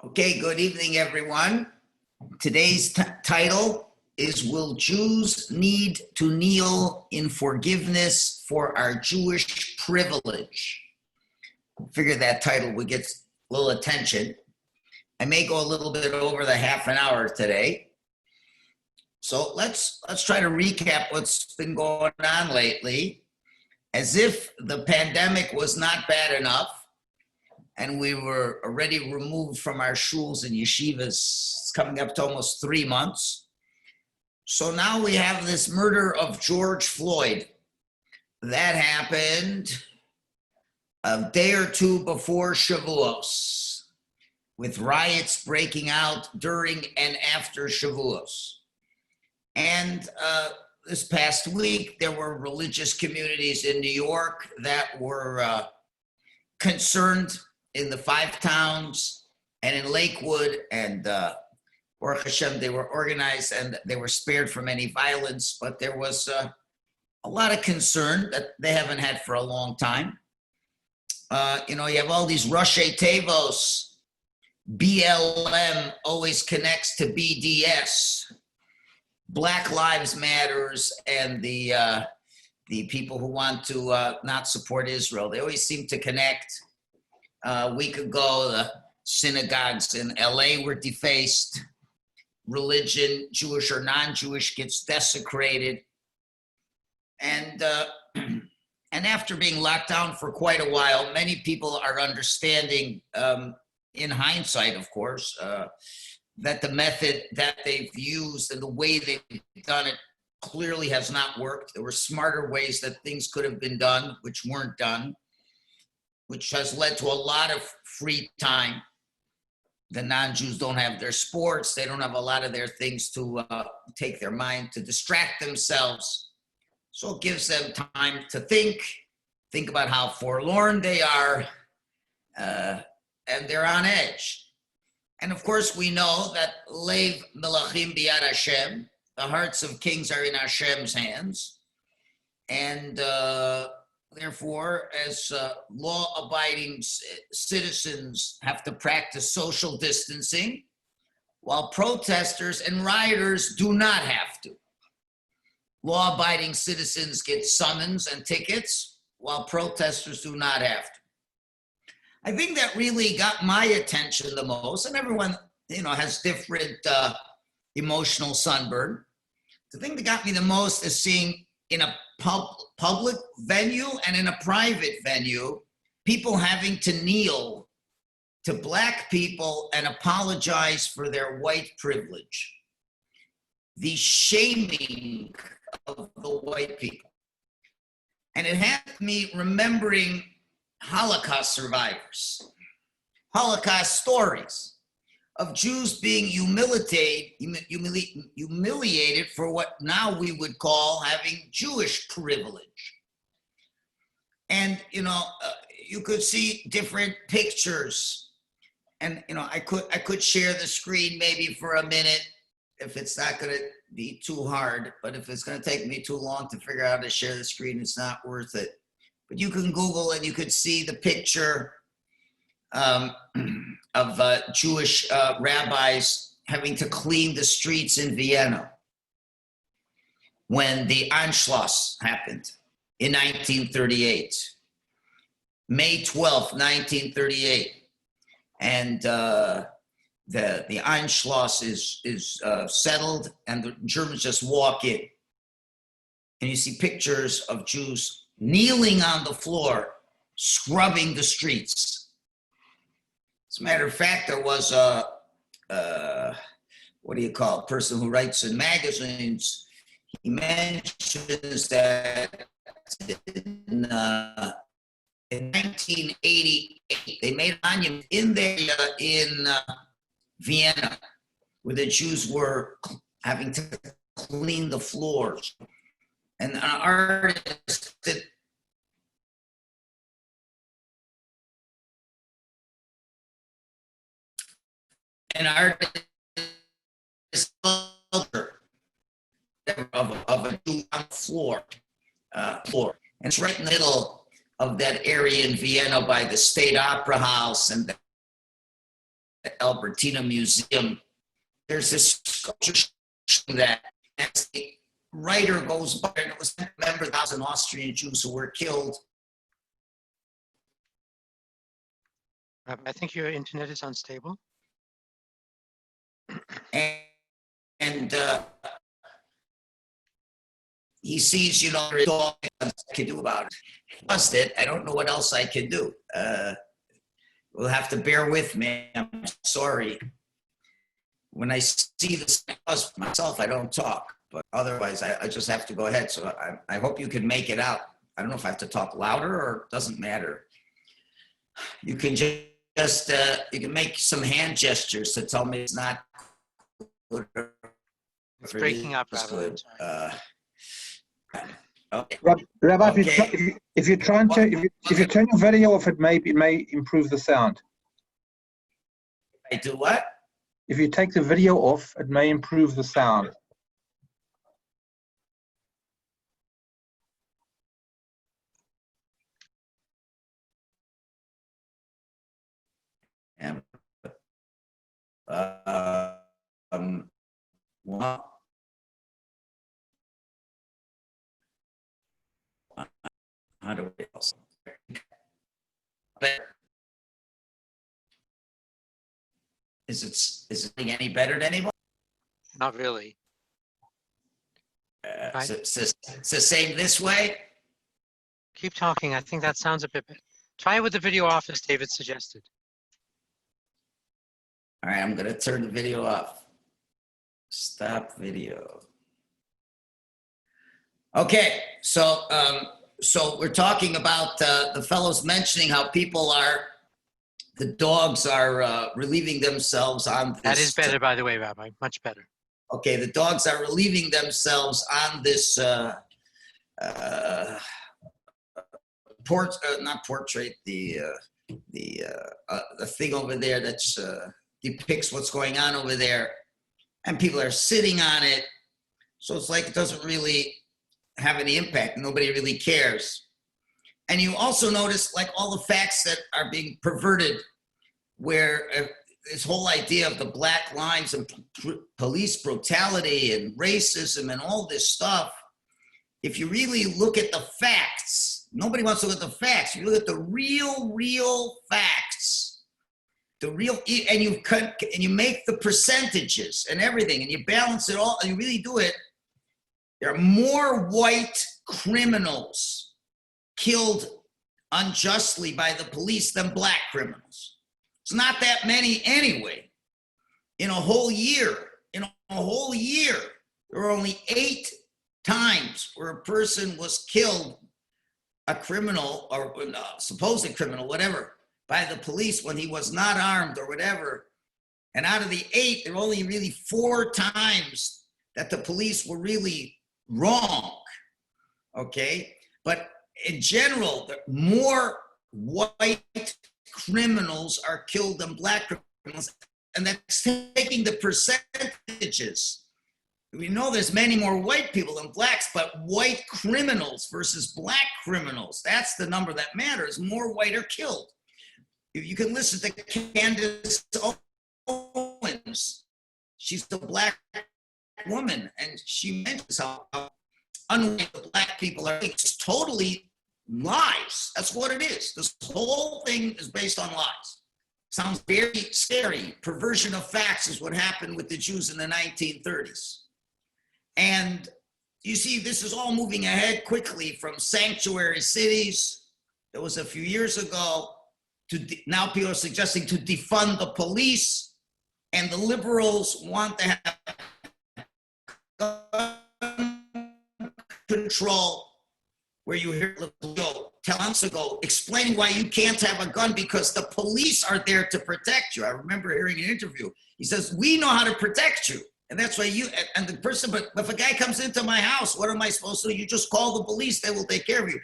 Okay, good evening, everyone. Today's title is Will Jews Need to Kneel in Forgiveness for Our Jewish Privilege? I figured that title would get a little attention. I may go a little bit over the half an hour today. So let's try to recap what's been going on lately. As if the pandemic was not bad enough, and we were already removed from our shuls and yeshivas. It's coming up to almost 3 months. So now we have this murder of George Floyd. That happened a day or two before Shavuos, with riots breaking out during and after Shavuos. And this past week, there were religious communities in New York that were concerned in the 5 towns and in Lakewood, and Baruch Hashem, they were organized and they were spared from any violence, but there was a lot of concern that they haven't had for a long time. You have all these Roshei Tevos, BLM always connects to BDS, Black Lives Matters, and the people who want to not support Israel. They always seem to connect. A week ago, the synagogues in LA were defaced. Religion, Jewish or non-Jewish, gets desecrated. And after being locked down for quite a while, many people are understanding, in hindsight, of course, that the method that they've used and the way they've done it clearly has not worked. There were smarter ways that things could have been done, which weren't done, which has led to a lot of free time. The non-Jews don't have their sports. They don't have a lot of their things to take their mind, to distract themselves. So it gives them time to think about how forlorn they are, and they're on edge. And of course, we know that Lev Melachim Biyad Hashem, the hearts of kings are in Hashem's hands. And therefore, as law-abiding citizens have to practice social distancing, while protesters and rioters do not have to. Law-abiding citizens get summons and tickets, while protesters do not have to. I think that really got my attention the most, and everyone, has different emotional sunburn. The thing that got me the most is seeing in a public venue and in a private venue, people having to kneel to Black people and apologize for their white privilege. The shaming of the white people. And it had me remembering Holocaust survivors, Holocaust stories of Jews being humiliated for what now we would call having Jewish privilege. And, you could see different pictures. And, I could share the screen maybe for a minute if it's not going to be too hard. But if it's going to take me too long to figure out how to share the screen, it's not worth it. But you can Google and you could see the picture of Jewish rabbis having to clean the streets in Vienna when the Anschlus happened in 1938, May 12th, 1938. And the Anschluss is settled, and the Germans just walk in. And you see pictures of Jews kneeling on the floor, scrubbing the streets. As a matter of fact, there was a person who writes in magazines. He mentions that in 1988, they made a monument in Vienna, where the Jews were having to clean the floors. And an artist that sculpture of a Jew on the floor. And it's right in the middle of that area in Vienna by the State Opera House and Albertina Museum, there's this sculpture that as the writer goes by, and it was remember 1,000 Austrian Jews who were killed. I think your internet is unstable. And he sees, all I can do about it. Lost it. I don't know what else I can do. We'll have to bear with me. I'm sorry. When I see this myself, I don't talk. But otherwise, I just have to go ahead. So I hope you can make it out. I don't know if I have to talk louder or it doesn't matter. You can just you can make some hand gestures to tell me it's not good. It's breaking up, Rabbi. Okay. Rabbi, Okay. if you turn your video off, it may improve the sound. I do what? If you take the video off, it may improve the sound. Well, how do we else? Is it any better than anybody? Not really. It's the same this way. Keep talking. I think that sounds a bit better. Try it with the video off, as David suggested. All right, I'm going to turn the video off. Stop video. Okay, so we're talking about the fellows mentioning how the dogs are relieving themselves on this. That is better, by the way, Rabbi. Much better. Okay, the dogs are relieving themselves on this not portrait, the thing over there that's depicts what's going on over there, and people are sitting on it. So it's like it doesn't really have any impact. Nobody really cares. And you also notice like all the facts that are being perverted, where this whole idea of the black lines and police brutality and racism and all this stuff, if you really look at the facts, nobody wants to look at the facts. You look at the real facts, and you make the percentages and everything, and you balance it all, and you really do it. There are more white criminals killed unjustly by the police than black criminals. It's not that many anyway. In a whole year, there were only 8 times where a person was killed, a criminal or a supposed criminal, whatever, by the police when he was not armed or whatever. And out of the 8, there were only really 4 times that the police were really wrong, okay? But in general, more white criminals are killed than black criminals, and that's taking the percentages. We know there's many more white people than blacks, but white criminals versus black criminals, that's the number that matters. More white are killed. You can listen to Candace Owens. She's a black woman, and she mentions how unlike the black people are. It's totally lies. That's what it is. This whole thing is based on lies. Sounds very scary. Perversion of facts is what happened with the Jews in the 1930s. And you see, this is all moving ahead quickly from sanctuary cities. That was a few years ago. Now people are suggesting to defund the police, and the liberals want to have control, where you hear Joe 10 months ago explaining why you can't have a gun because the police are there to protect you. I remember hearing an interview. He says, we know how to protect you. And that's why and the person, but if a guy comes into my house, what am I supposed to do? You just call the police, they will take care of you.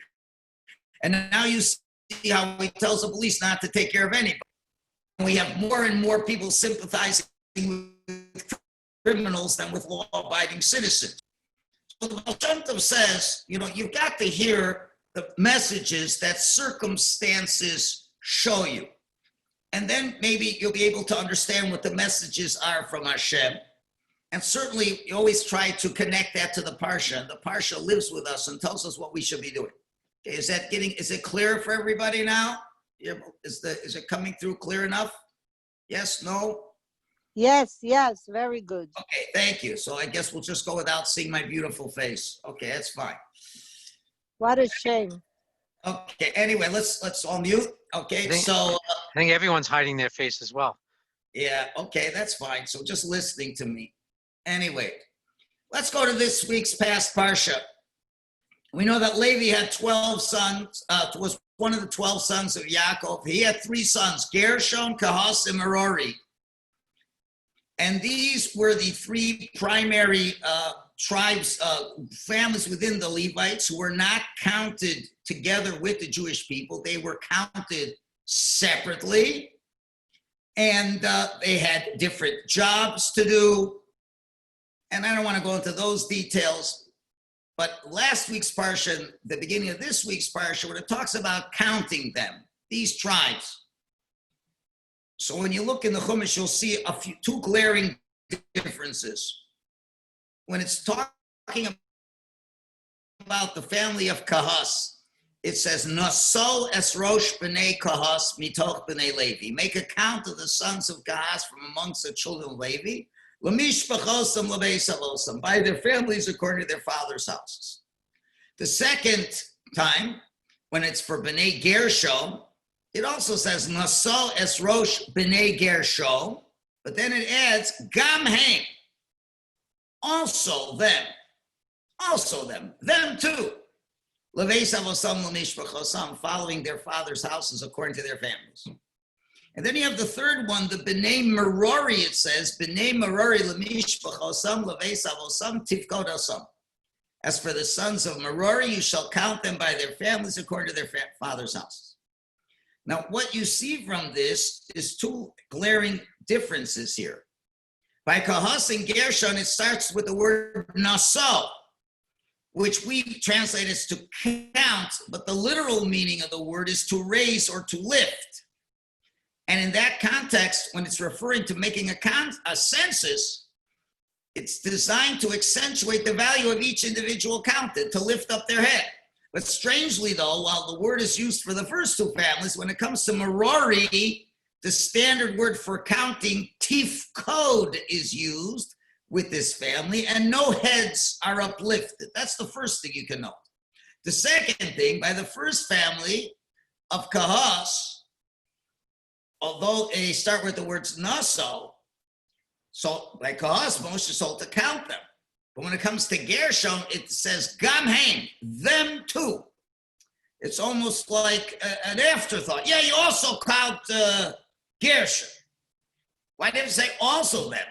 And now you see how he tells the police not to take care of anybody. And we have more and more people sympathizing with criminals than with law-abiding citizens. So the Baal Shem Tov says, you've got to hear the messages that circumstances show you. And then maybe you'll be able to understand what the messages are from Hashem. And certainly you always try to connect that to the Parsha. And the Parsha lives with us and tells us what we should be doing. Okay, is it clear for everybody now? Is it coming through clear enough? Yes, no? Yes, yes, very good. Okay, thank you. So I guess we'll just go without seeing my beautiful face. Okay, that's fine. What a shame. Okay, anyway, let's all mute. Okay, so I think everyone's hiding their face as well. yeah, okay, that's fine. So just listening to me. Anyway, let's go to this week's past Parsha. We know that Levi had 12 sons, was one of the 12 sons of Yaakov. He had 3 sons, Gershon, Kahas, and Merari. And these were the 3 primary tribes, families within the Levites who were not counted together with the Jewish people. They were counted separately, and they had different jobs to do. And I don't want to go into those details, but last week's Parsha, the beginning of this week's Parsha, when it talks about counting them, these tribes. So when you look in the Chumash, you'll see 2 glaring differences. When it's talking about the family of Kahas, it says, Nasol es rosh b'nei Kahas mitoch b'nei Levi. Make a count of the sons of Kahas from amongst the children of Levi, l'mishpachosam l'beis avosam, by their families according to their father's houses. The second time, when it's for b'nei Gershon, it also says, Nasol es rosh b'nei Gershon, but then it adds, Gam heim, also them too. Leveis avosam l'mishpachosam, following their father's houses according to their families. And then you have the third one, the B'nai Merari, it says, B'nai Merari l'mishpachosam leveis avosam tifkodosam. As for the sons of Merari, you shall count them by their families according to their father's houses. Now, what you see from this is 2 glaring differences here. By Kahas and Gershon, it starts with the word naso, which we translate as to count, but the literal meaning of the word is to raise or to lift. And in that context, when it's referring to making a census, it's designed to accentuate the value of each individual counted, to lift up their head. But strangely, though, while the word is used for the first 2 families, when it comes to Merari, the standard word for counting, tifkod, is used with this family, and no heads are uplifted. That's the first thing you can note. The second thing, by the first family of Kahas, although they start with the words naso, so by Kahas, Moshe is told to count them. But when it comes to Gershon, it says gam heim, them too. It's almost like an afterthought. Yeah, you also count Gershon. Why didn't it say also them?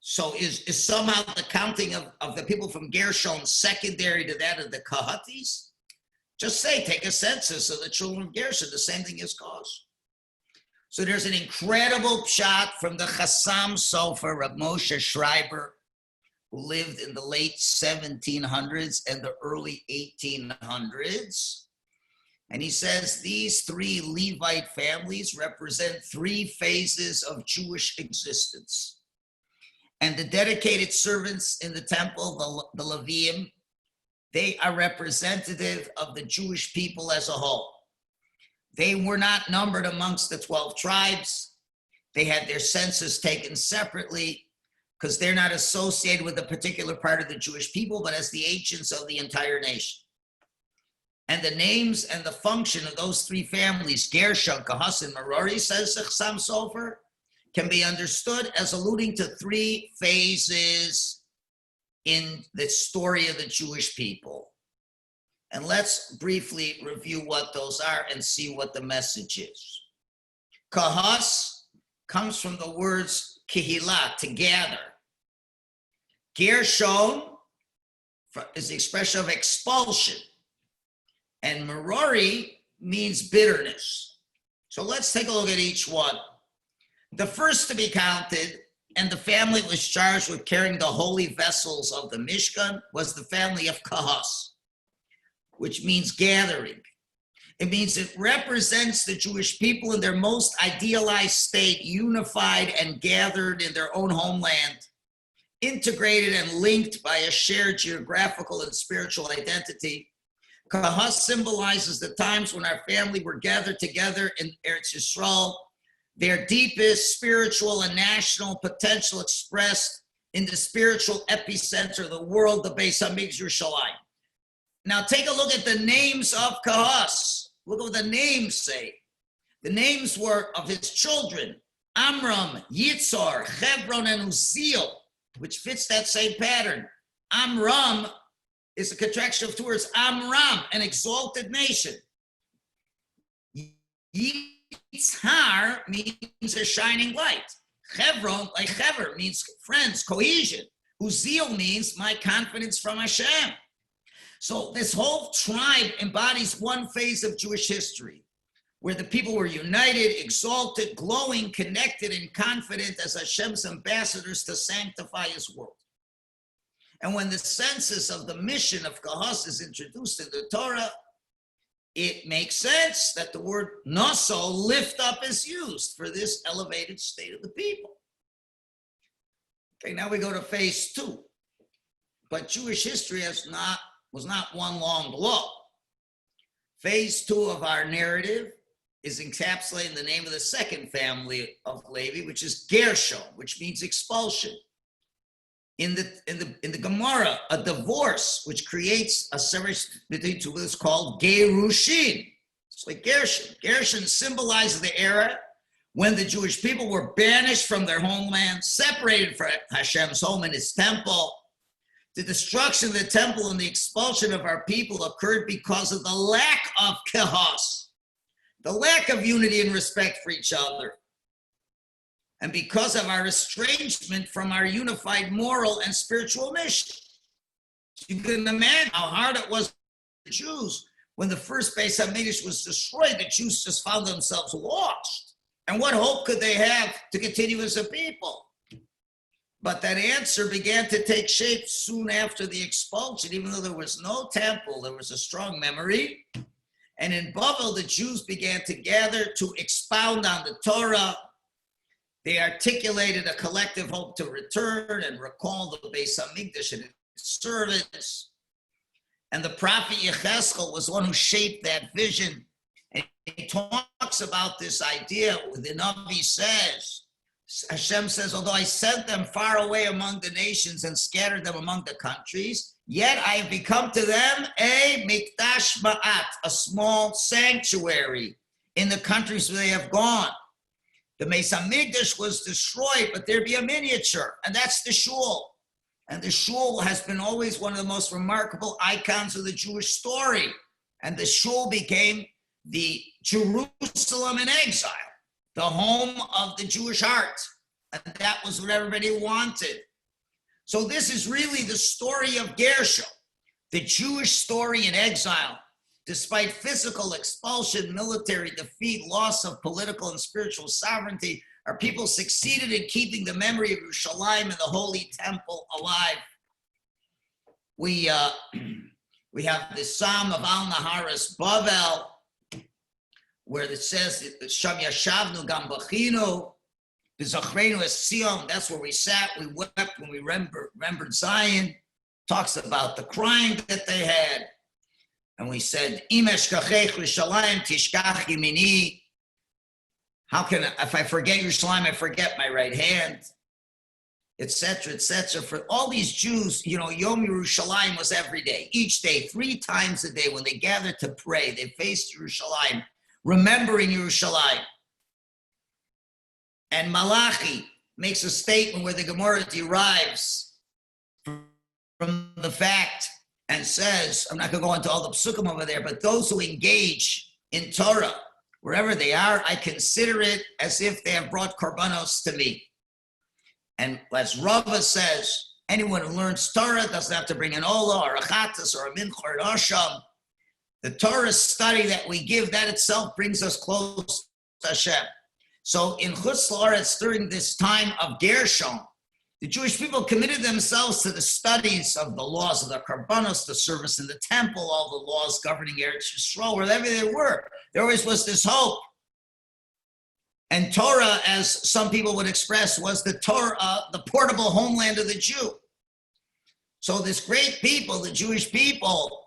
So is somehow the counting of the people from Gershon secondary to that of the Kahatis? Just say, take a census of the children of Gershon, the same thing as Kahas. So there's an incredible pshat from the Chassam Sofer of Moshe Schreiber, who lived in the late 1700s and the early 1800s. And he says these 3 Levite families represent 3 phases of Jewish existence. And the dedicated servants in the temple, the Leviim, they are representative of the Jewish people as a whole. They were not numbered amongst the 12 tribes. They had their census taken separately because they're not associated with a particular part of the Jewish people, but as the agents of the entire nation. And the names and the function of those 3 families, Gershon, Kahas, and Merari, says the Chassam Sofer, can be understood as alluding to 3 phases in the story of the Jewish people. And let's briefly review what those are and see what the message is. Kahas comes from the words kehillah, to gather. Gershon is the expression of expulsion. And Merari means bitterness. So let's take a look at each one. The first to be counted, and the family was charged with carrying the holy vessels of the Mishkan, was the family of Kahas, which means gathering. It means it represents the Jewish people in their most idealized state, unified and gathered in their own homeland, integrated and linked by a shared geographical and spiritual identity. Kahas symbolizes the times when our family were gathered together in Eretz Yisrael, their deepest spiritual and national potential expressed in the spiritual epicenter of the world, the Beis Hamikdash Yerushalayim. Now take a look at the names of Kahas. Look at what the names say. The names were of his children, Amram, Yitzhar, Hebron, and Uziel, which fits that same pattern. Amram is a contraction of two words. Amram, an exalted nation. Yitzhar means a shining light. Hebron, like Hever, means friends, cohesion. Uziel means my confidence from Hashem. So this whole tribe embodies one phase of Jewish history, where the people were united, exalted, glowing, connected, and confident as Hashem's ambassadors to sanctify his world. And when the census of the mission of Kahas is introduced in the Torah, it makes sense that the word naso, lift up, is used for this elevated state of the people. Okay, now we go to phase two. But Jewish history was not one long blow. Phase two of our narrative is encapsulated in the name of the second family of Levi, which is Gershon, which means expulsion. In the Gemara, a divorce which creates a separation between two is called Gerushin. It's like Gershon. Gershon symbolizes the era when the Jewish people were banished from their homeland, separated from Hashem's home and his temple. The destruction of the temple and the expulsion of our people occurred because of the lack of Kahas, the lack of unity and respect for each other, and because of our estrangement from our unified moral and spiritual mission. You can imagine how hard it was for the Jews when the first Beis Hamikdash was destroyed. The Jews just found themselves lost. And what hope could they have to continue as a people? But that answer began to take shape soon after the expulsion. Even though there was no temple, there was a strong memory. And in Bavel, the Jews began to gather to expound on the Torah. They articulated a collective hope to return and recall the Beis Hamikdash and its service. And the prophet Yecheskel was one who shaped that vision. And he talks about this idea. The Navi says, Hashem says, although I sent them far away among the nations and scattered them among the countries, yet I have become to them a mikdash ma'at, a small sanctuary in the countries where they have gone. The Beis Hamikdash was destroyed, but there be a miniature, and that's the Shul. And the Shul has been always one of the most remarkable icons of the Jewish story. And the Shul became the Jerusalem in exile, the home of the Jewish heart. And that was what everybody wanted. So this is really the story of Gershon, the Jewish story in exile. Despite physical expulsion, military defeat, loss of political and spiritual sovereignty, our people succeeded in keeping the memory of Yerushalayim and the Holy Temple alive. We have the Psalm of Al Naharis Bavel, where it says, Sham Yashavnu Gam Bachinu, B'Zachrenu Es Sion, that's where we sat, we wept when we remembered Zion. Talks about the crying that they had. And we said, Im eshkachech Yerushalayim tishkach yemini. How can, if I forget Yerushalayim, I forget my right hand, etc., etc. For all these Jews, Yom Yerushalayim was every day, each day, 3 times a day when they gathered to pray, they faced Yerushalayim, remembering Yerushalayim. And Malachi makes a statement where the Gemara derives from the fact and says, I'm not going to go into all the psukim over there, but those who engage in Torah, wherever they are, I consider it as if they have brought korbanos to me. And as Rava says, anyone who learns Torah doesn't have to bring an olah or a chatas or a mincha or an asham. The Torah study that we give, that itself brings us close to Hashem. So in Chutz La'aretz, during this time of Gershon, The Jewish people committed themselves to the studies of the laws of the Karbanos, the service in the temple, all the laws governing Eretz Yisrael, wherever they were. There always was this hope. And Torah, as some people would express, was the Torah, the portable homeland of the Jew. So this great people, the Jewish people,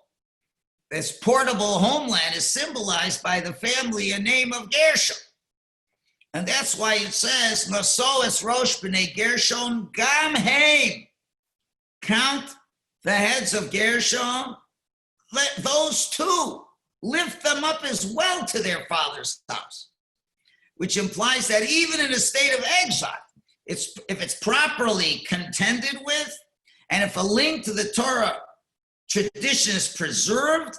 this portable homeland is symbolized by the family and name of Gershon. And that's why it says, Naso es Rosh b'nei Gershon gam heim. Count the heads of Gershon. Let those two lift them up as well to their father's house. Which implies that even in a state of exile, if it's properly contended with, and if a link to the Torah tradition is preserved,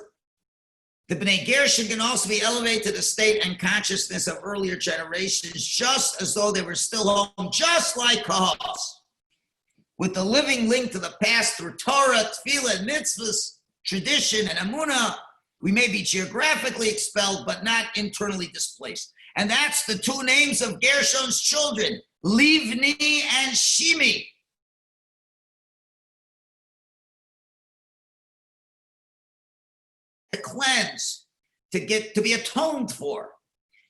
the Bnei Gershon can also be elevated to the state and consciousness of earlier generations, just as though they were still home, just like Kahos. With the living link to the past through Torah, Tefillah, mitzvahs, tradition, and Emunah, we may be geographically expelled, but not internally displaced. And that's the two names of Gershon's children, Livni and Shimi. To cleanse, to be atoned for.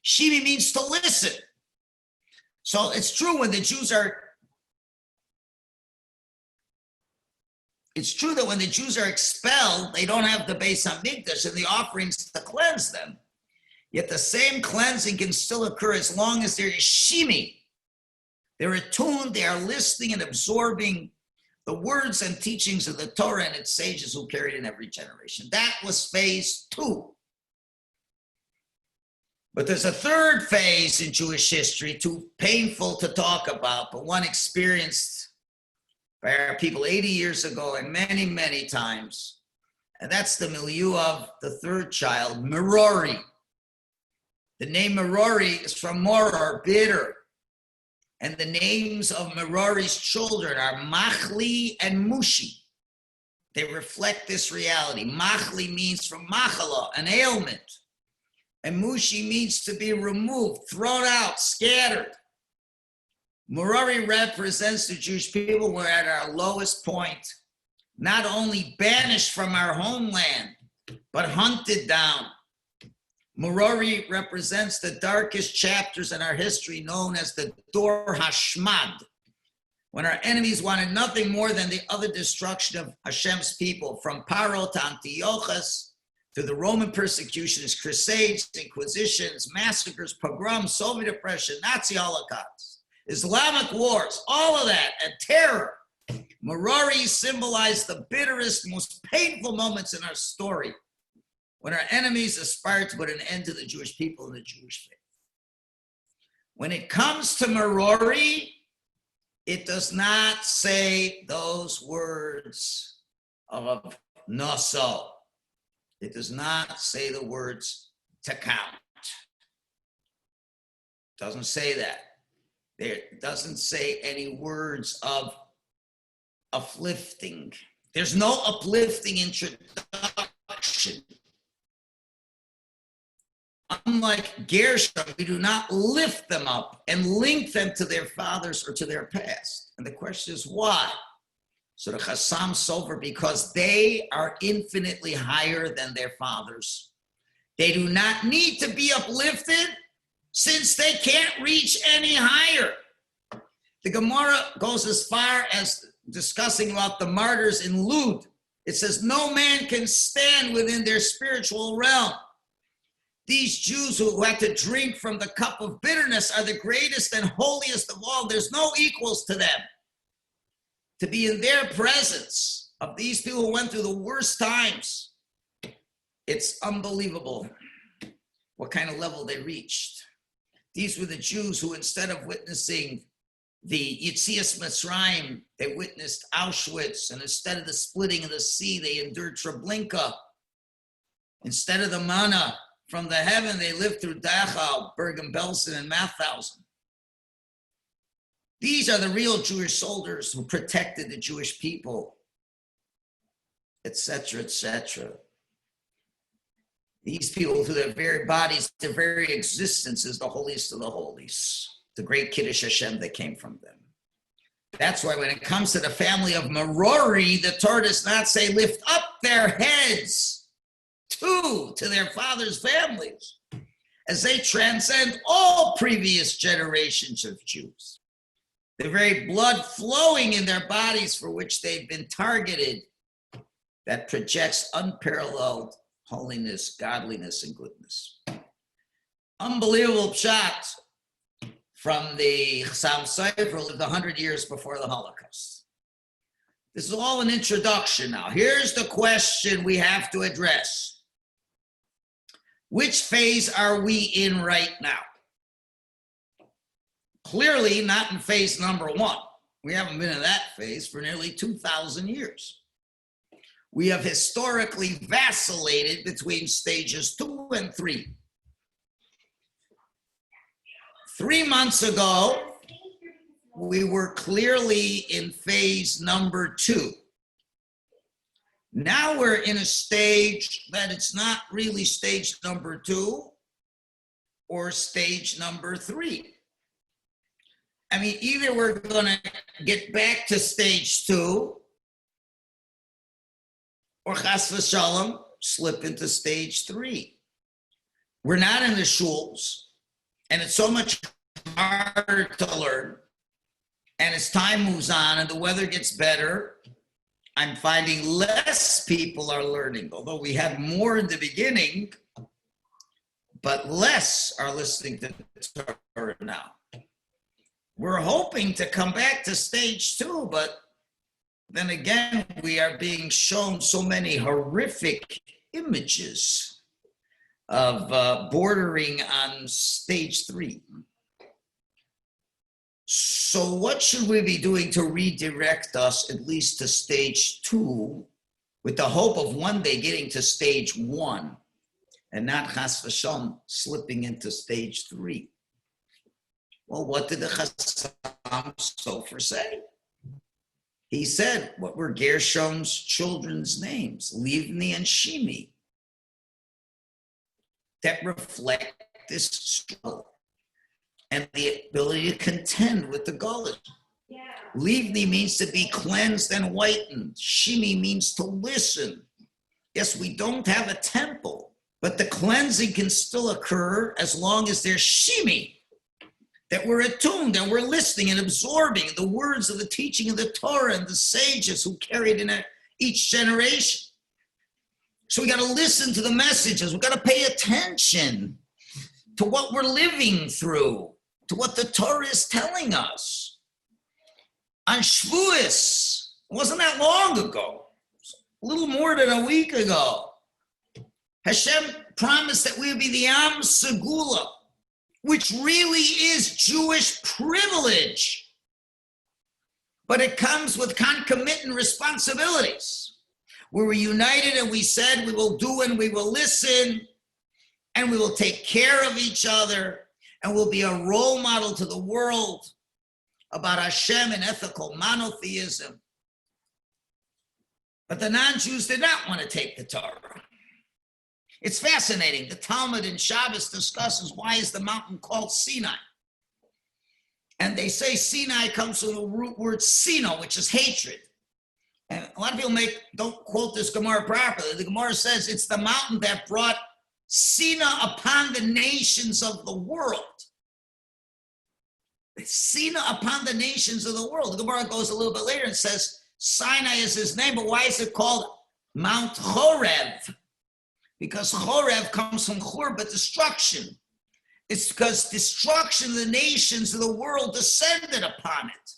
Shimi means to listen. So it's true when the Jews are, it's true that when the Jews are expelled, they don't have the Beis Hamikdash and the offerings to cleanse them. Yet the same cleansing can still occur as long as there is Shimi. They're attuned, they are listening and absorbing the words and teachings of the Torah and its sages who carried in every generation. That was phase 2. But there's a third phase in Jewish history, too painful to talk about, but one experienced by our people 80 years ago and many, many times. And that's the milieu of the third child, Merori. The name Merori is from Moror, bitter. And the names of Merori's children are Machli and Mushi. They reflect this reality. Machli means from Machala, an ailment. And Mushi means to be removed, thrown out, scattered. Merori represents the Jewish people. We're at our lowest point, not only banished from our homeland, but hunted down. Merori represents the darkest chapters in our history, known as the Dor Hashmad, when our enemies wanted nothing more than the utter destruction of Hashem's people, from Paro to Antiochus, through the Roman persecutions, crusades, inquisitions, massacres, pogroms, Soviet oppression, Nazi holocausts, Islamic wars, all of that, and terror. Merori symbolized the bitterest, most painful moments in our story, when our enemies aspired to put an end to the Jewish people and the Jewish faith. When it comes to Merori, it does not say those words of Naso. It does not say the words to count. It doesn't say that. It doesn't say any words of uplifting. There's no uplifting introduction. Unlike Gershon, we do not lift them up and link them to their fathers or to their past. And the question is why? So the Chassam Sofer, because they are infinitely higher than their fathers. They do not need to be uplifted since they can't reach any higher. The Gemara goes as far as discussing about the martyrs in Lud. It says, no man can stand within their spiritual realm. These Jews who had to drink from the cup of bitterness are the greatest and holiest of all. There's no equals to them. To be in their presence of these people who went through the worst times, it's unbelievable what kind of level they reached. These were the Jews who, instead of witnessing the Yetzias Mitzrayim, they witnessed Auschwitz, and instead of the splitting of the sea, they endured Treblinka. Instead of the manna from the heaven, they lived through Dachau, Bergen-Belsen, and Mauthausen. These are the real Jewish soldiers who protected the Jewish people, etc., etc. These people, through their very bodies, their very existence is the holiest of the holies, the great Kiddush Hashem that came from them. That's why when it comes to the family of Merori, the Torah does not say lift up their heads to their fathers' families, as they transcend all previous generations of Jews. The very blood flowing in their bodies for which they've been targeted, that projects unparalleled holiness, godliness, and goodness. Unbelievable pshat from the Chassam Sofer, lived 100 years before the Holocaust. This is all an introduction now. Here's the question we have to address. Which phase are we in right now? Clearly not in phase number 1. We haven't been in that phase for nearly 2,000 years. We have historically vacillated between stages 2 and 3. 3 months ago, we were clearly in phase number 2. Now we're in a stage that it's not really stage number 2 or stage number 3. I mean, either we're going to get back to stage 2 or chas v'shalom, slip into stage 3. We're not in the shuls, and it's so much harder to learn. And as time moves on and the weather gets better, I'm finding less people are learning, although we had more in the beginning, but less are listening to the Torah now. We're hoping to come back to stage 2, but then again, we are being shown so many horrific images of bordering on stage 3. So what should we be doing to redirect us at least to stage 2 with the hope of one day getting to stage 1 and not chas v'shalom slipping into stage 3? Well, what did the Chassam Sofer say? He said, what were Gershom's children's names? Livni and Shimi, that reflect this struggle and the ability to contend with the Goliath. Yeah. Livni means to be cleansed and whitened. Shimi means to listen. Yes, we don't have a temple, but the cleansing can still occur as long as there's Shimi, that we're attuned and we're listening and absorbing the words of the teaching of the Torah and the sages who carried in each generation. So we got to listen to the messages. We got to pay attention to what we're living through, to what the Torah is telling us. Anschlus, it wasn't that long ago, a little more than a week ago, Hashem promised that we would be the Am Segula, which really is Jewish privilege. But it comes with concomitant responsibilities. We were united and we said we will do and we will listen and we will take care of each other and we'll be a role model to the world about Hashem and ethical monotheism. But the non-Jews did not want to take the Torah. It's fascinating. The Talmud in Shabbos discusses why is the mountain called Sinai. And they say Sinai comes from the root word sino, which is hatred. And a lot of people don't quote this Gemara properly. The Gemara says it's the mountain that brought Sina upon the nations of the world. Sina upon the nations of the world. The Gemara goes a little bit later and says Sinai is his name, but why is it called Mount Horeb? Because Horeb comes from Churba, destruction. It's because destruction of the nations of the world descended upon it.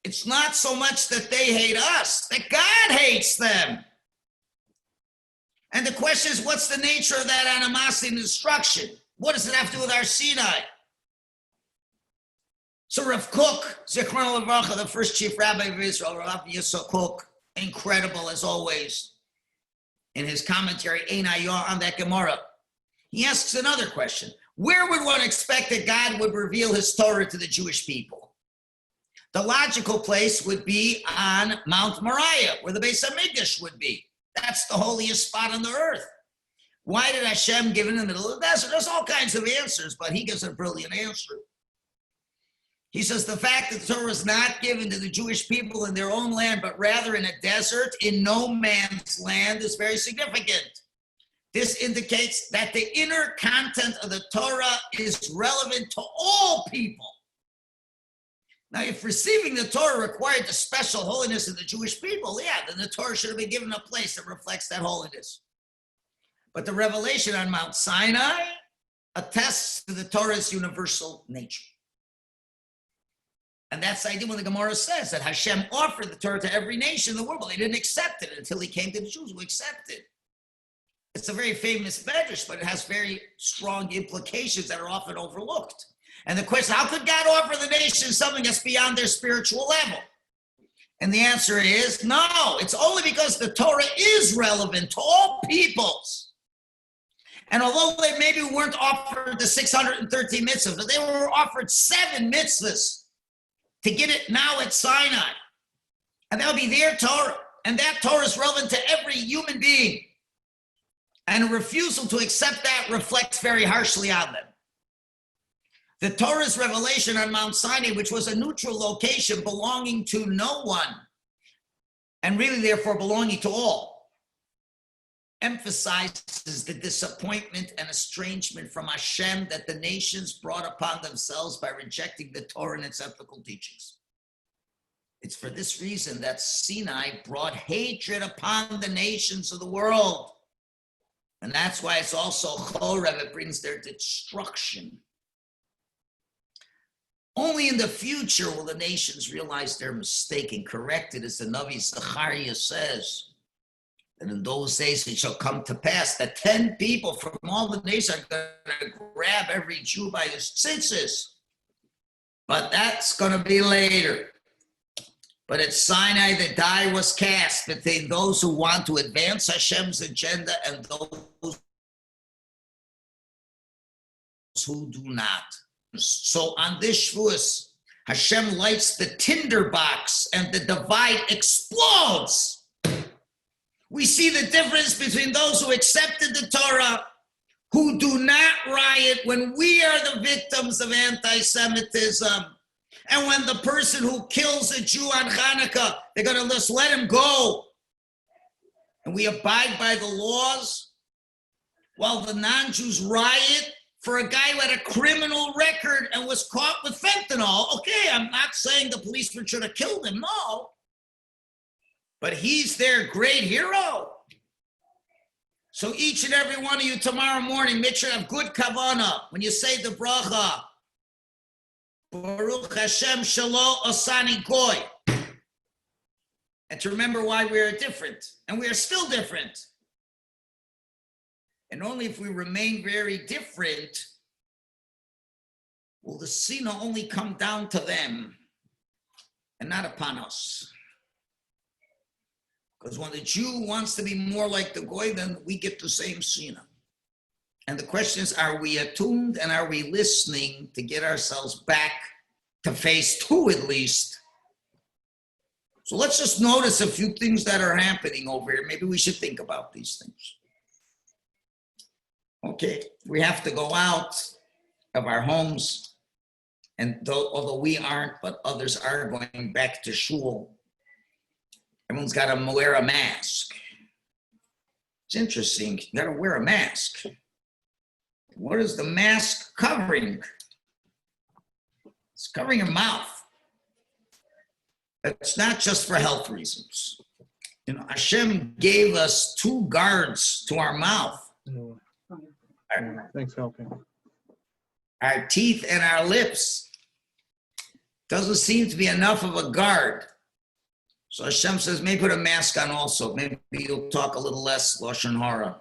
It's not so much that they hate us, that God hates them. And the question is, what's the nature of that animosity and destruction? What does it have to do with our Sinai? So Rav Kook, Zichron Levracha, the first chief rabbi of Israel, Rav Yisrael Kook, incredible as always, in his commentary, Ein Hayah, on that Gemara, he asks another question. Where would one expect that God would reveal his Torah to the Jewish people? The logical place would be on Mount Moriah, where the Beis HaMikdash would be. That's the holiest spot on the earth. Why did Hashem give it in the middle of the desert? There's all kinds of answers, but he gives a brilliant answer. He says the fact that the Torah is not given to the Jewish people in their own land, but rather in a desert, in no man's land, is very significant. This indicates that the inner content of the Torah is relevant to all people. Now, if receiving the Torah required the special holiness of the Jewish people, yeah, then the Torah should have been given a place that reflects that holiness. But the revelation on Mount Sinai attests to the Torah's universal nature. And that's the idea when the Gemara says that Hashem offered the Torah to every nation in the world, but they didn't accept it until he came to the Jews who accepted. It's a very famous medrash, but it has very strong implications that are often overlooked. And the question, how could God offer the nation something that's beyond their spiritual level? And the answer is no, it's only because the Torah is relevant to all peoples. And although they maybe weren't offered the 613 mitzvahs, but they were offered 7 mitzvahs to get it now at Sinai. And that'll be their Torah. And that Torah is relevant to every human being. And a refusal to accept that reflects very harshly on them. The Torah's revelation on Mount Sinai, which was a neutral location belonging to no one, and really therefore belonging to all, emphasizes the disappointment and estrangement from Hashem that the nations brought upon themselves by rejecting the Torah and its ethical teachings. It's for this reason that Sinai brought hatred upon the nations of the world. And that's why it's also Chorev, it brings their destruction. Only in the future will the nations realize their mistake and correct it, as the Navi Zechariah says. And in those days it shall come to pass that 10 people from all the nations are going to grab every Jew by his tzitzis. But that's going to be later. But at Sinai, the die was cast between those who want to advance Hashem's agenda and those who do not. So on this Shavuos, Hashem lights the tinderbox and the divide explodes. We see the difference between those who accepted the Torah, who do not riot when we are the victims of anti-Semitism, and when the person who kills a Jew on Hanukkah, they're going to just let him go. And we abide by the laws, while the non-Jews riot for a guy who had a criminal record and was caught with fentanyl. Okay, I'm not saying the policeman should have killed him, no. But he's their great hero. So each and every one of you tomorrow morning, make sure you have good kavanah. When you say the bracha, Baruch Hashem Shalom Osani Goy. And to remember why we are different. And we are still different. And only if we remain very different will the sinah only come down to them and not upon us. Because when the Jew wants to be more like the Goy, then we get the same sinah. And the question is, are we attuned and are we listening to get ourselves back to phase 2 at least? So let's just notice a few things that are happening over here. Maybe we should think about these things. Okay, we have to go out of our homes, and although we aren't, but others are going back to Shul. Everyone's got to wear a mask. It's interesting, you got to wear a mask. What is the mask covering? It's covering your mouth. It's not just for health reasons. You know, Hashem gave us 2 guards to our mouth. Thanks for helping. Our teeth and our lips. Doesn't seem to be enough of a guard. So Hashem says, maybe put a mask on also. Maybe you'll talk a little less Lashon Hara,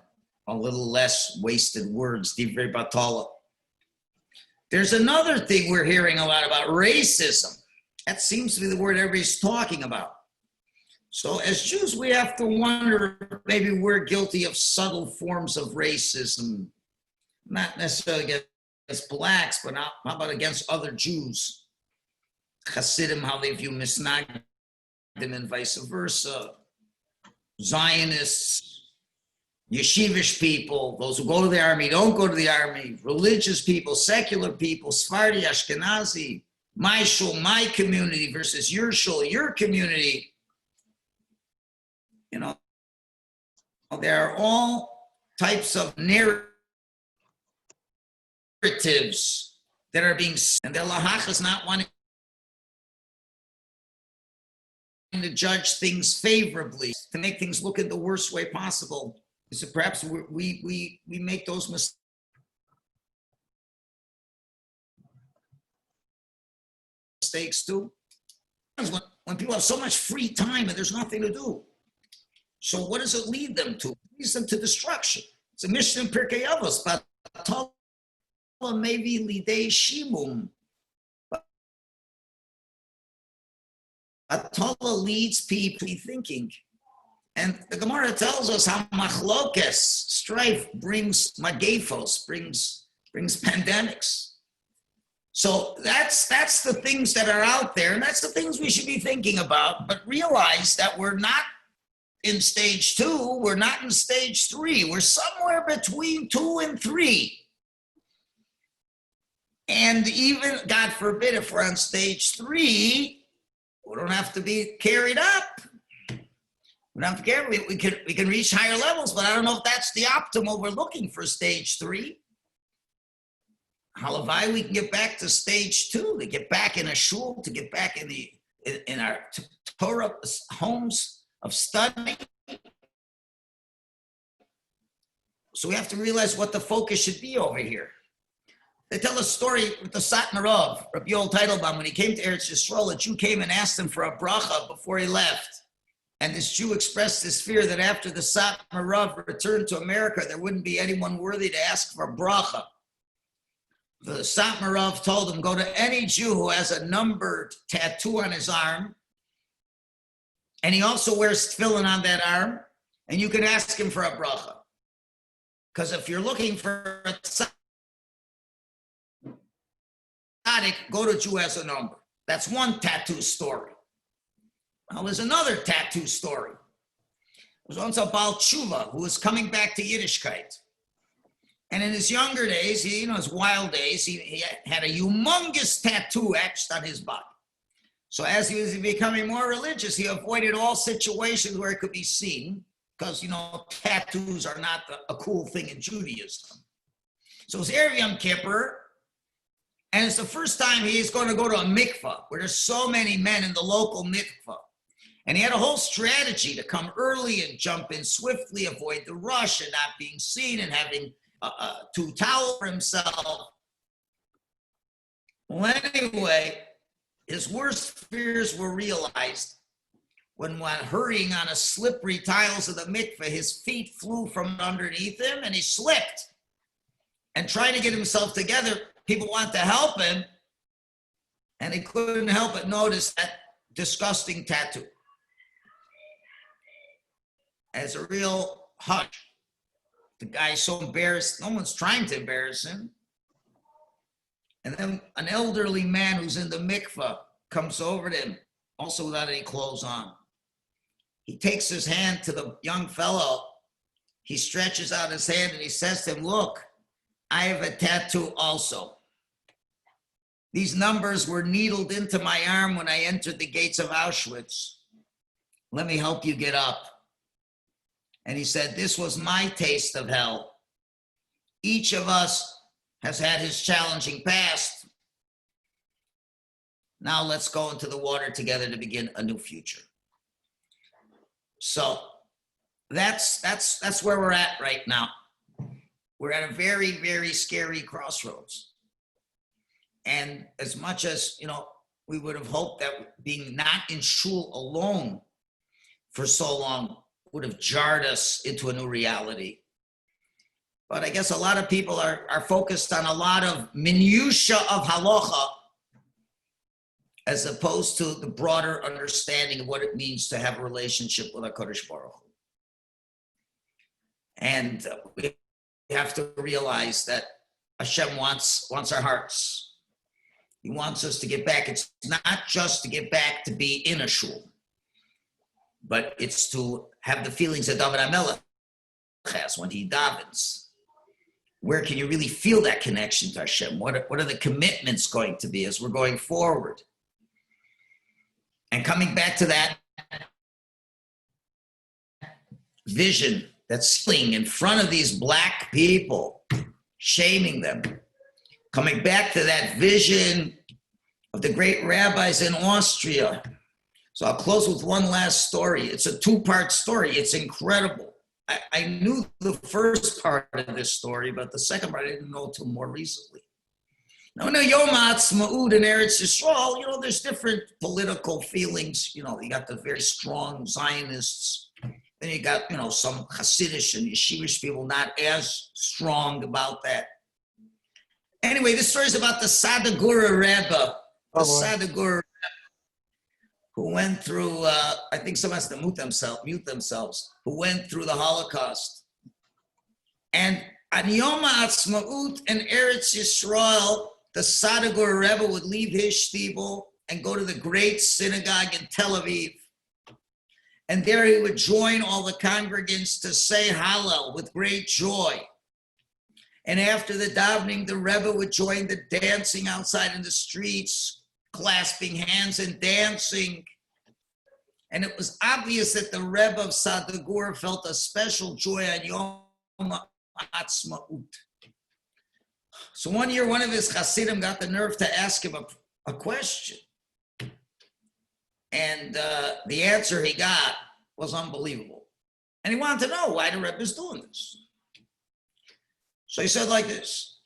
a little less wasted words, Divrei Batala. There's another thing we're hearing a lot about, racism. That seems to be the word everybody's talking about. So as Jews, we have to wonder, maybe we're guilty of subtle forms of racism, not necessarily against blacks, but how about against other Jews? Hasidim, how they view Misnagdim and vice versa. Zionists, yeshivish people, those who go to the army, don't go to the army, religious people, secular people, Sephardi, Ashkenazi, my shul, my community versus your shul, your community. You know, there are all types of narratives that are being, and the lahach is not wanting to judge things favorably, to make things look in the worst way possible. So perhaps we make those mistakes too. When people have so much free time and there's nothing to do. So what does it lead them to? It leads them to destruction. It's a mission in Pirkei Avos, but maybe lidei shimum. Atala leads people to be thinking. And the Gemara tells us how machlokes, strife, brings magefos, brings pandemics. So that's the things that are out there, and that's the things we should be thinking about, but realize that we're not in stage 2, we're not in stage 3, we're somewhere between 2 and 3. And even, God forbid, if we're on stage 3, we don't have to be carried up. We don't have to carry. We can reach higher levels, but I don't know if that's the optimal we're looking for stage 3. Halavai, we can get back to stage 2, to get back in a shul, to get back in our Torah homes of study. So we have to realize what the focus should be over here. They tell a story with the Satmar Rav, Rabbi Yoel Teitelbaum, when he came to Eretz Yisrael, a Jew came and asked him for a bracha before he left. And this Jew expressed his fear that after the Satmar Rav returned to America, there wouldn't be anyone worthy to ask for a bracha. The Satmar Rav told him, go to any Jew who has a numbered tattoo on his arm, and he also wears tefillin on that arm, and you can ask him for a bracha. Because if you're looking for a tzaddik, go to a Jew who has a number. That's one tattoo story. Now there's another tattoo story. There was once a Baal Tshuva who was coming back to Yiddishkeit. And in his younger days, his wild days, he had a humongous tattoo etched on his body. So as he was becoming more religious, he avoided all situations where it could be seen because, tattoos are not a cool thing in Judaism. So it was Erev Yom Kippur, and it's the first time he's going to go to a mikvah where there's so many men in the local mikvah. And he had a whole strategy to come early and jump in swiftly, avoid the rush and not being seen and having to towel for himself. Well, anyway, his worst fears were realized when while hurrying on the slippery tiles of the mikveh, his feet flew from underneath him and he slipped. And trying to get himself together, people wanted to help him, and he couldn't help but notice that disgusting tattoo. As a real hush. The guy's so embarrassed, no one's trying to embarrass him. And then an elderly man who's in the mikveh comes over to him, also without any clothes on. He takes his hand to the young fellow. He stretches out his hand and he says to him, look, I have a tattoo also. These numbers were needled into my arm when I entered the gates of Auschwitz. Let me help you get up. And he said, this was my taste of hell. Each of us has had his challenging past. Now let's go into the water together to begin a new future. So that's where we're at right now. We're at a very, very scary crossroads. And as much as, we would have hoped that being not in shul alone for so long would have jarred us into a new reality. But I guess a lot of people are focused on a lot of minutiae of halacha as opposed to the broader understanding of what it means to have a relationship with HaKadosh Baruch Hu. And we have to realize that Hashem wants our hearts. He wants us to get back. It's not just to get back to be in a shul, but it's to have the feelings that David HaMelech has when he davens. Where can you really feel that connection to Hashem? What are the commitments going to be as we're going forward? And coming back to that vision that's sitting in front of these black people, shaming them. Coming back to that vision of the great rabbis in Austria. So I'll close with one last story. It's a two-part story. It's incredible. I knew the first part of this story, but the second part I didn't know till more recently. Now, in Yom HaAtzmaut in Eretz Yisrael, there's different political feelings. You got the very strong Zionists. Then you got, some Hasidic and Yeshivish people not as strong about that. Anyway, this story is about the Sadegura Rebbe. The Sadegura Rebbe, who went through, I think someone has to mute themselves, who went through the Holocaust. And on Yom HaAtzmaut in Eretz Yisrael, the Sadegura Rebbe would leave his shtibel and go to the great synagogue in Tel Aviv. And there he would join all the congregants to say Hallel with great joy. And after the davening, the Rebbe would join the dancing outside in the streets, clasping hands and dancing. And it was obvious that the Rebbe of Sadegura felt a special joy on Yom HaAtzmaut. So one year, one of his Hasidim got the nerve to ask him a question. And the answer he got was unbelievable. And he wanted to know why the Rebbe is doing this. So he said like this.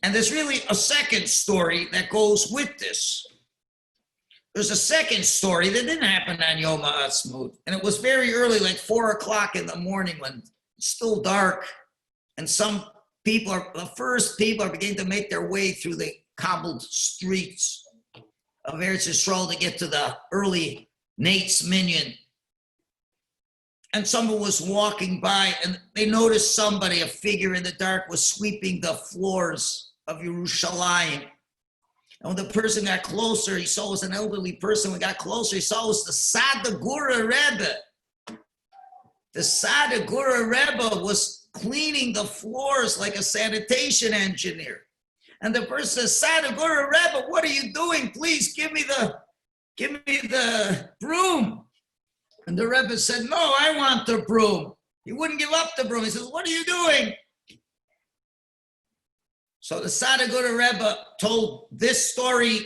And there's really a second story that goes with this. There's a second story that didn't happen on Yom HaAtzmaut. And it was very early, like 4 o'clock in the morning when it's still dark. And the first people are beginning to make their way through the cobbled streets of Eretz Yisrael to get to the early Nate's Minyan. And someone was walking by and they noticed a figure in the dark was sweeping the floors of Yerushalayim. And when the person got closer, he saw it was an elderly person. When he got closer, he saw it was the Sadegura Rebbe. The Sadegura Rebbe was cleaning the floors like a sanitation engineer. And the person says, Sadegura Rebbe, what are you doing? Please give me the broom. And the Rebbe said, no, I want the broom. He wouldn't give up the broom. He says, what are you doing? So the Sadegura Rebbe told this story,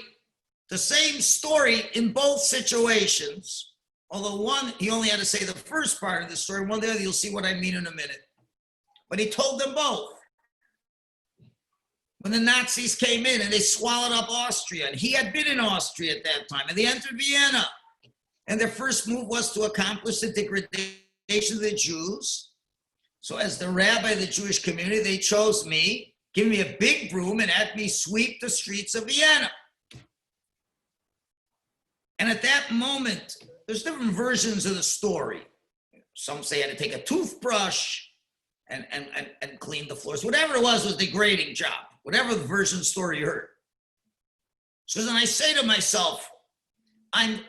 the same story in both situations. Although one, he only had to say the first part of the story. One, the other, you'll see what I mean in a minute. But he told them both. When the Nazis came in and they swallowed up Austria, and he had been in Austria at that time, and they entered Vienna. And their first move was to accomplish the degradation of the Jews. So as the rabbi of the Jewish community, they chose me, give me a big broom, and had me sweep the streets of Vienna. And at that moment, there's different versions of the story. Some say I had to take a toothbrush and clean the floors. Whatever it was a degrading job. Whatever the version of the story you heard. So then I say to myself, I'm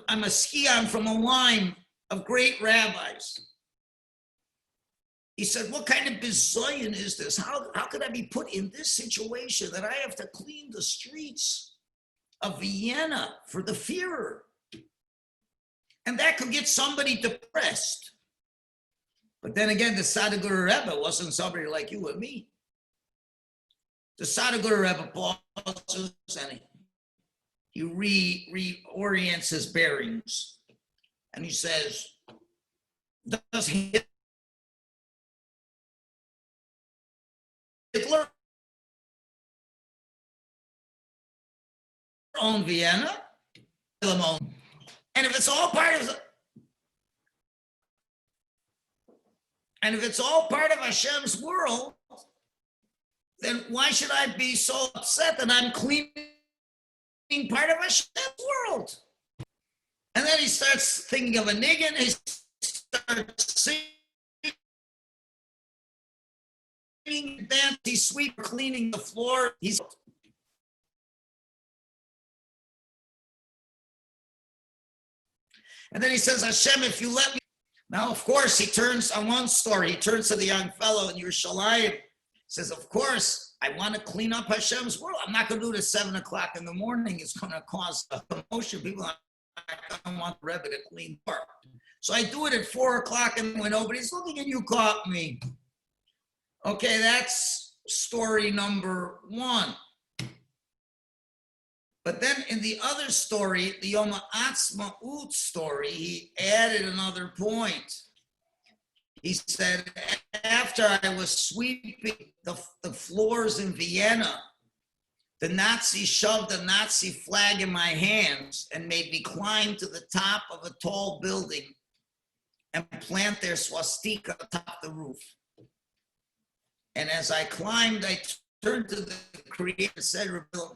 a skion from a line of great rabbis. He said, what kind of bizoyon is this? How could I be put in this situation that I have to clean the streets of Vienna for the Führer? And that could get somebody depressed. But then again, the Sadegura Rebbe wasn't somebody like you and me. The Sadegura Rebbe pauses and he reorients his bearings. And he says, does Hitler own Vienna? And if it's all part of Hashem's world, then why should I be so upset that I'm cleaning part of Hashem's world? And then he starts thinking of a niggin. He starts singing, dance, he's sweep, cleaning the floor. And then he says, Hashem, if you let me. Now, of course, he turns on one story. He turns to the young fellow in Yerushalayim. says, of course, I want to clean up Hashem's world. I'm not going to do it at 7 o'clock in the morning. It's going to cause a commotion. People are not going to want the Rebbe to clean up. So I do it at 4 o'clock and when nobody's looking and you caught me. Okay, that's story number one. But then in the other story, the Yom Ha'atzmaut story, he added another point. He said, after I was sweeping the floors in Vienna, the Nazis shoved a Nazi flag in my hands and made me climb to the top of a tall building and plant their swastika atop the roof. And as I climbed, I turned to the Creator and said, Rebbe,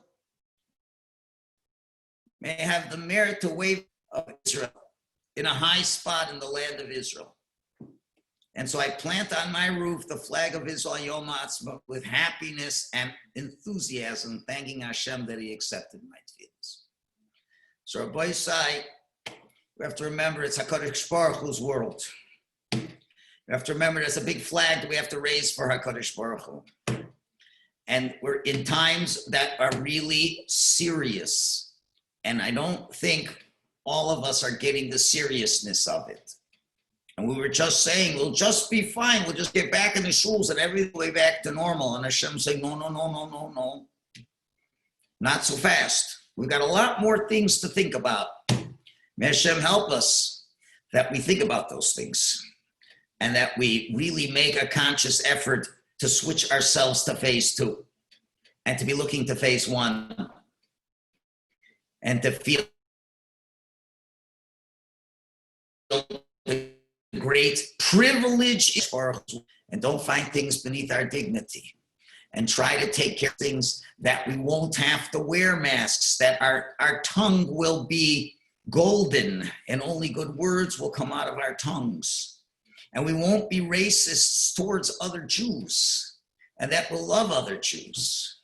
may I have the merit to wave of Israel in a high spot in the land of Israel. And so I plant on my roof the flag of Israel Yom Ha'atzmaut with happiness and enthusiasm, thanking Hashem that he accepted my tefillos. So Rabbi Yisai, we have to remember it's HaKadosh Baruch Hu's world. We have to remember there's a big flag that we have to raise for HaKadosh Baruch Hu. And we're in times that are really serious. And I don't think all of us are getting the seriousness of it. And we were just saying, we'll just be fine. We'll just get back in the shuls and everything way back to normal. And Hashem saying, no. Not so fast. We've got a lot more things to think about. May Hashem help us that we think about those things and that we really make a conscious effort to switch ourselves to phase 2 and to be looking to phase 1 and to feel the great privilege and don't find things beneath our dignity and try to take care of things that we won't have to wear masks, that our tongue will be golden and only good words will come out of our tongues. And we won't be racists towards other Jews and that we'll love other Jews.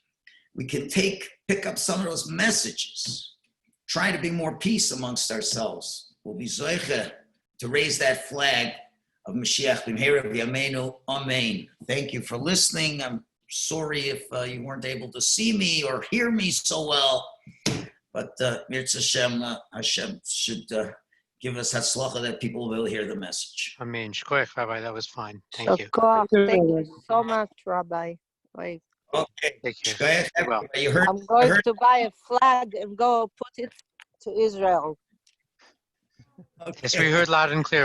We can pick up some of those messages, try to be more peace amongst ourselves. We'll be zoiche to raise that flag of Mashiach b'mheira b'yameinu, amen. Thank you for listening. I'm sorry if you weren't able to see me or hear me so well, but Mirz Hashem, Hashem should give us hatzlacha that people will hear the message. Amen. Shkoyach, Rabbi, that was fine. Thank you. Thank you so much, Rabbi. Wait, Okay. Take care. Well, You heard, I'm going to buy a flag and go put it to Israel. yes, we heard loud and clear.